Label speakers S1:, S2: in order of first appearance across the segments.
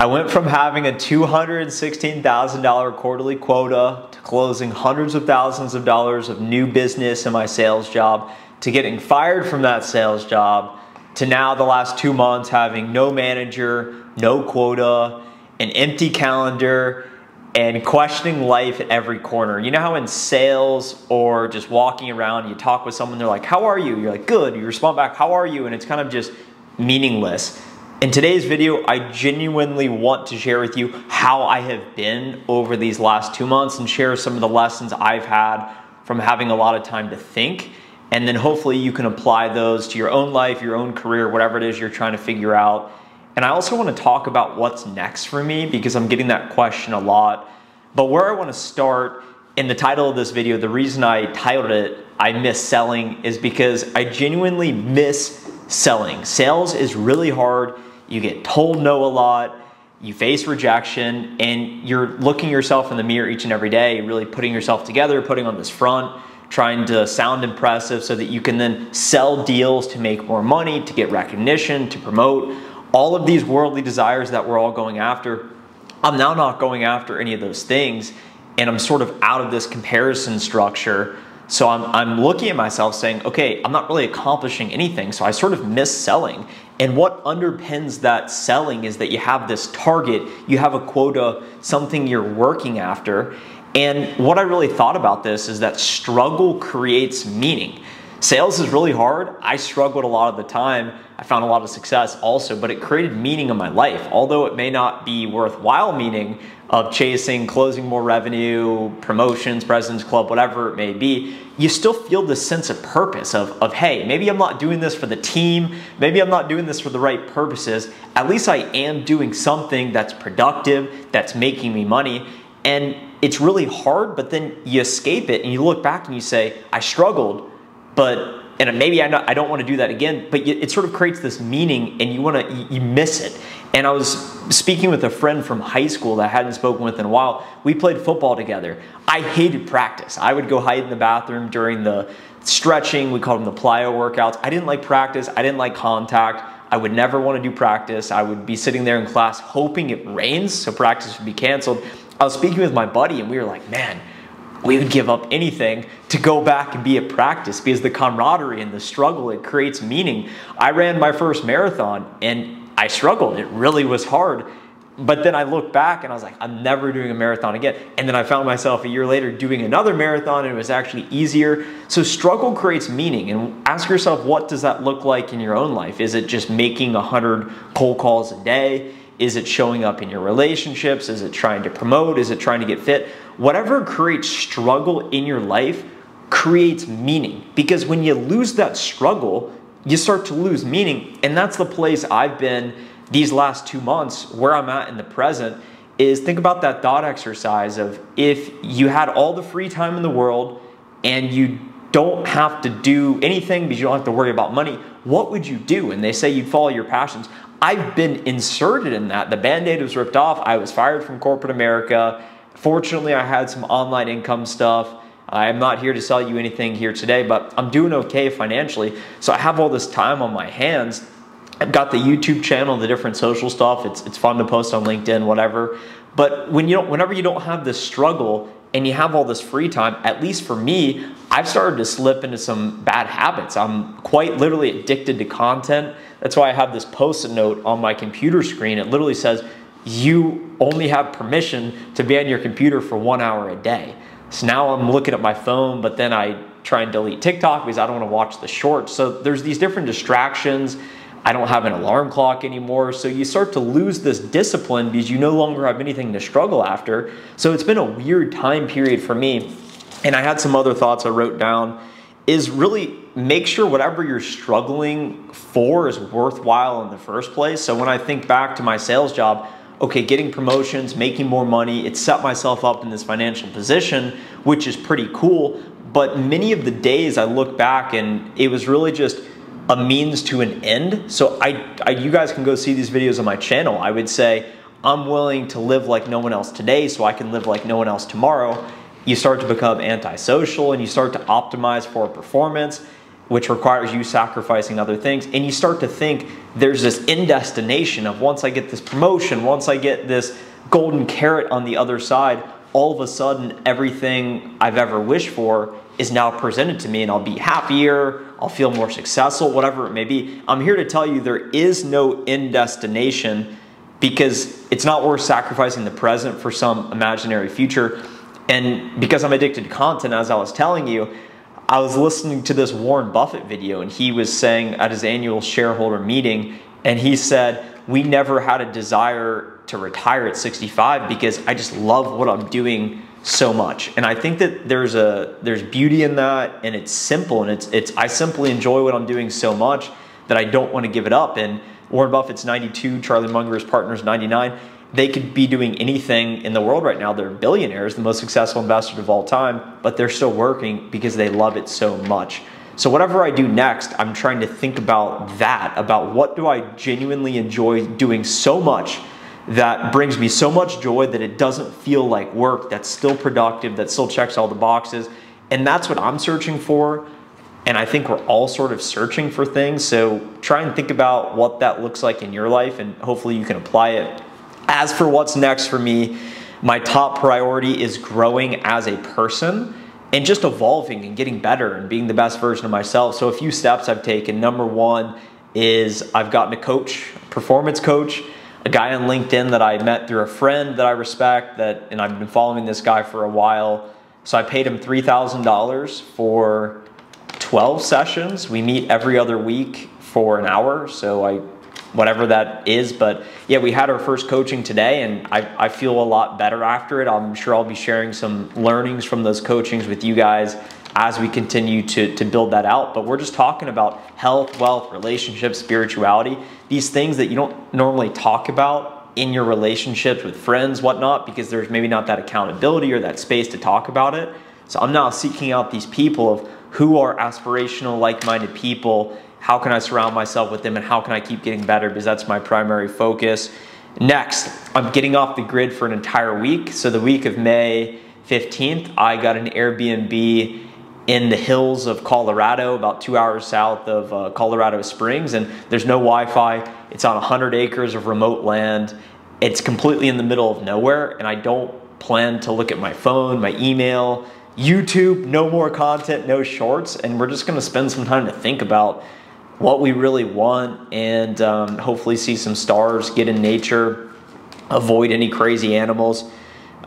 S1: I went from having a $216,000 quarterly quota to closing hundreds of thousands of dollars of new business in my sales job, to getting fired from that sales job, to now the last 2 months having no manager, no quota, an empty calendar, and questioning life at every corner. You know how in sales or just walking around, you talk with someone, they're like, how are you? You're like, good. You respond back, how are you? And it's kind of just meaningless. In today's video, I genuinely want to share with you how I have been over these last 2 months and share some of the lessons I've had from having a lot of time to think. And then hopefully you can apply those to your own life, your own career, whatever it is you're trying to figure out. And I also want to talk about what's next for me because I'm getting that question a lot. But where I want to start in the title of this video, the reason I titled it, I Miss Selling, is because I genuinely miss selling. Sales is really hard. You get told no a lot, you face rejection, and you're looking yourself in the mirror each and every day, really putting yourself together, putting on this front, trying to sound impressive so that you can then sell deals to make more money, to get recognition, to promote, all of these worldly desires that we're all going after. I'm now not going after any of those things, and I'm sort of out of this comparison structure. So I'm looking at myself saying, okay, I'm not really accomplishing anything, so I sort of miss selling. And what underpins that selling is that you have this target, you have a quota, something you're working after. And what I really thought about this is that struggle creates meaning. Sales is really hard. I struggled a lot of the time. I found a lot of success also, but it created meaning in my life. Although it may not be worthwhile meaning of chasing, closing more revenue, promotions, President's Club, whatever it may be, you still feel this sense of purpose of, hey, maybe I'm not doing this for the team. Maybe I'm not doing this for the right purposes. At least I am doing something that's productive, that's making me money. And it's really hard, but then you escape it and you look back and you say, I struggled, and maybe I don't want to do that again, but it sort of creates this meaning and you miss it. And I was speaking with a friend from high school that I hadn't spoken with in a while. We played football together. I hated practice. I would go hide in the bathroom during the stretching. We called them the plyo workouts. I didn't like practice. I didn't like contact. I would never want to do practice. I would be sitting there in class hoping it rains so practice would be canceled. I was speaking with my buddy and we were like, man, we would give up anything to go back and be at practice because the camaraderie and the struggle, it creates meaning. I ran my first marathon and I struggled. It really was hard. But then I looked back and I was like, I'm never doing a marathon again. And then I found myself a year later doing another marathon and it was actually easier. So struggle creates meaning. And ask yourself, what does that look like in your own life? Is it just making 100 cold calls a day? Is it showing up in your relationships? Is it trying to promote? Is it trying to get fit? Whatever creates struggle in your life creates meaning. Because when you lose that struggle, you start to lose meaning. And that's the place I've been these last 2 months. Where I'm at in the present is, think about that thought exercise of, if you had all the free time in the world and you don't have to do anything because you don't have to worry about money, what would you do? And they say you'd follow your passions. I've been inserted in that. The Band-Aid was ripped off. I was fired from corporate America. Fortunately, I had some online income stuff. I'm not here to sell you anything here today, but I'm doing okay financially. So I have all this time on my hands. I've got the YouTube channel, the different social stuff. It's fun to post on LinkedIn, whatever. But whenever you don't have this struggle and you have all this free time, at least for me, I've started to slip into some bad habits. I'm quite literally addicted to content. That's why I have this Post-it note on my computer screen. It literally says, you only have permission to be on your computer for 1 hour a day. So now I'm looking at my phone, but then I try and delete TikTok because I don't want to watch the shorts. So there's these different distractions. I don't have an alarm clock anymore. So you start to lose this discipline because you no longer have anything to struggle after. So it's been a weird time period for me. And I had some other thoughts I wrote down, is really make sure whatever you're struggling for is worthwhile in the first place. So when I think back to my sales job, okay, getting promotions, making more money, it set myself up in this financial position, which is pretty cool. But many of the days I look back and it was really just a means to an end. So you guys can go see these videos on my channel. I would say, I'm willing to live like no one else today so I can live like no one else tomorrow. You start to become antisocial and you start to optimize for performance. which requires you sacrificing other things. And you start to think there's this end destination of once I get this promotion, once I get this golden carrot on the other side, all of a sudden everything I've ever wished for is now presented to me and I'll be happier, I'll feel more successful, whatever it may be. I'm here to tell you there is no end destination because it's not worth sacrificing the present for some imaginary future. And because I'm addicted to content, as I was telling you, I was listening to this Warren Buffett video and he was saying at his annual shareholder meeting, and he said, we never had a desire to retire at 65 because I just love what I'm doing so much. And I think that there's beauty in that, and it's simple, and I simply enjoy what I'm doing so much that I don't want to give it up. And Warren Buffett's 92, Charlie Munger's partner's 99. They could be doing anything in the world right now. They're billionaires, the most successful investors of all time, but they're still working because they love it so much. So whatever I do next, I'm trying to think about that, about what do I genuinely enjoy doing so much that brings me so much joy that it doesn't feel like work, that's still productive, that still checks all the boxes. And that's what I'm searching for. And I think we're all sort of searching for things. So try and think about what that looks like in your life, and hopefully you can apply it. As for what's next for me, my top priority is growing as a person and just evolving and getting better and being the best version of myself. So a few steps I've taken. Number one is I've gotten a coach, a performance coach, a guy on LinkedIn that I met through a friend that I respect, and I've been following this guy for a while. So I paid him $3,000 for 12 sessions. We meet every other week for an hour. So whatever that is, but yeah, we had our first coaching today and I feel a lot better after it. I'm sure I'll be sharing some learnings from those coachings with you guys as we continue to build that out. But we're just talking about health, wealth, relationships, spirituality, these things that you don't normally talk about in your relationships with friends, whatnot, because there's maybe not that accountability or that space to talk about it. So I'm now seeking out these people of who are aspirational, like-minded people. How can I surround myself with them, and how can I keep getting better? Because that's my primary focus. Next, I'm getting off the grid for an entire week. So the week of May 15th, I got an Airbnb in the hills of Colorado, about 2 hours south of Colorado Springs, and there's no Wi-Fi. It's on 100 acres of remote land. It's completely in the middle of nowhere, and I don't plan to look at my phone, my email, YouTube, no more content, no shorts, and we're just gonna spend some time to think about what we really want, and hopefully see some stars, get in nature, avoid any crazy animals.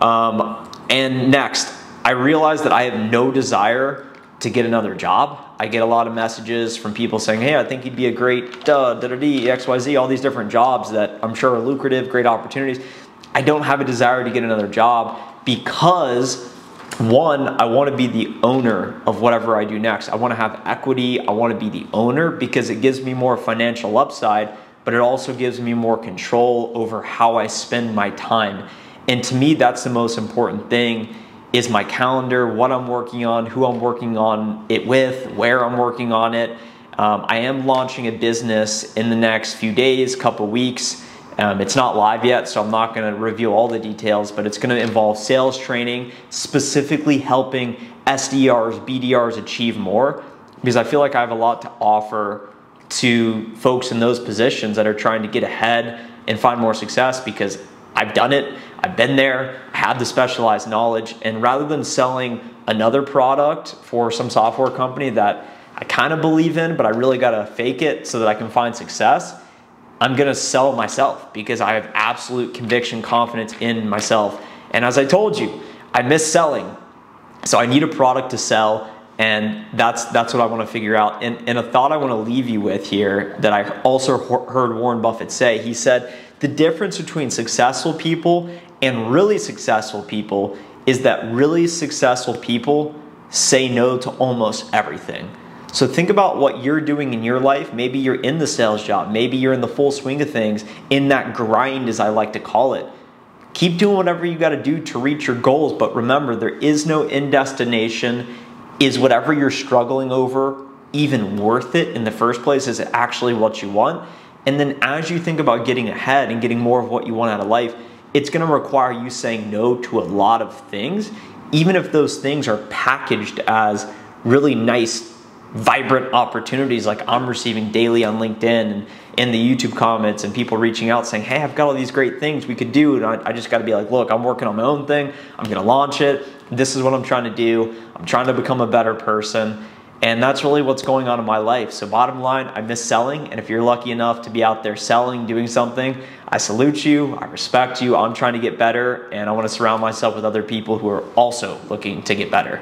S1: And next, I realized that I have no desire to get another job. I get a lot of messages from people saying, hey, I think you'd be a great XYZ, all these different jobs that I'm sure are lucrative, great opportunities. I don't have a desire to get another job because one, I want to be the owner of whatever I do next. I want to have equity. I want to be the owner because it gives me more financial upside, but it also gives me more control over how I spend my time. And to me, that's the most important thing, is my calendar, what I'm working on, who I'm working on it with, where I'm working on it. I am launching a business in the next few days, couple weeks. It's not live yet, so I'm not going to reveal all the details, but it's going to involve sales training, specifically helping SDRs, BDRs achieve more, because I feel like I have a lot to offer to folks in those positions that are trying to get ahead and find more success, because I've done it, I've been there, I have the specialized knowledge, and rather than selling another product for some software company that I kind of believe in, but I really got to fake it so that I can find success, I'm gonna sell myself because I have absolute conviction, confidence in myself. And as I told you, I miss selling. So I need a product to sell, and that's what I wanna figure out. And a thought I wanna leave you with here that I also heard Warren Buffett say, he said, the difference between successful people and really successful people is that really successful people say no to almost everything. So think about what you're doing in your life. Maybe you're in the sales job. Maybe you're in the full swing of things, in that grind, as I like to call it. Keep doing whatever you got to do to reach your goals, but remember, there is no end destination. Is whatever you're struggling over even worth it in the first place? Is it actually what you want? And then as you think about getting ahead and getting more of what you want out of life, it's going to require you saying no to a lot of things, even if those things are packaged as really nice vibrant opportunities like I'm receiving daily on LinkedIn and in the YouTube comments, and people reaching out saying, hey, I've got all these great things we could do. And I just got to be like, look, I'm working on my own thing. I'm going to launch it. This is what I'm trying to do. I'm trying to become a better person. And that's really what's going on in my life. So bottom line, I miss selling. And if you're lucky enough to be out there selling, doing something, I salute you. I respect you. I'm trying to get better. And I want to surround myself with other people who are also looking to get better.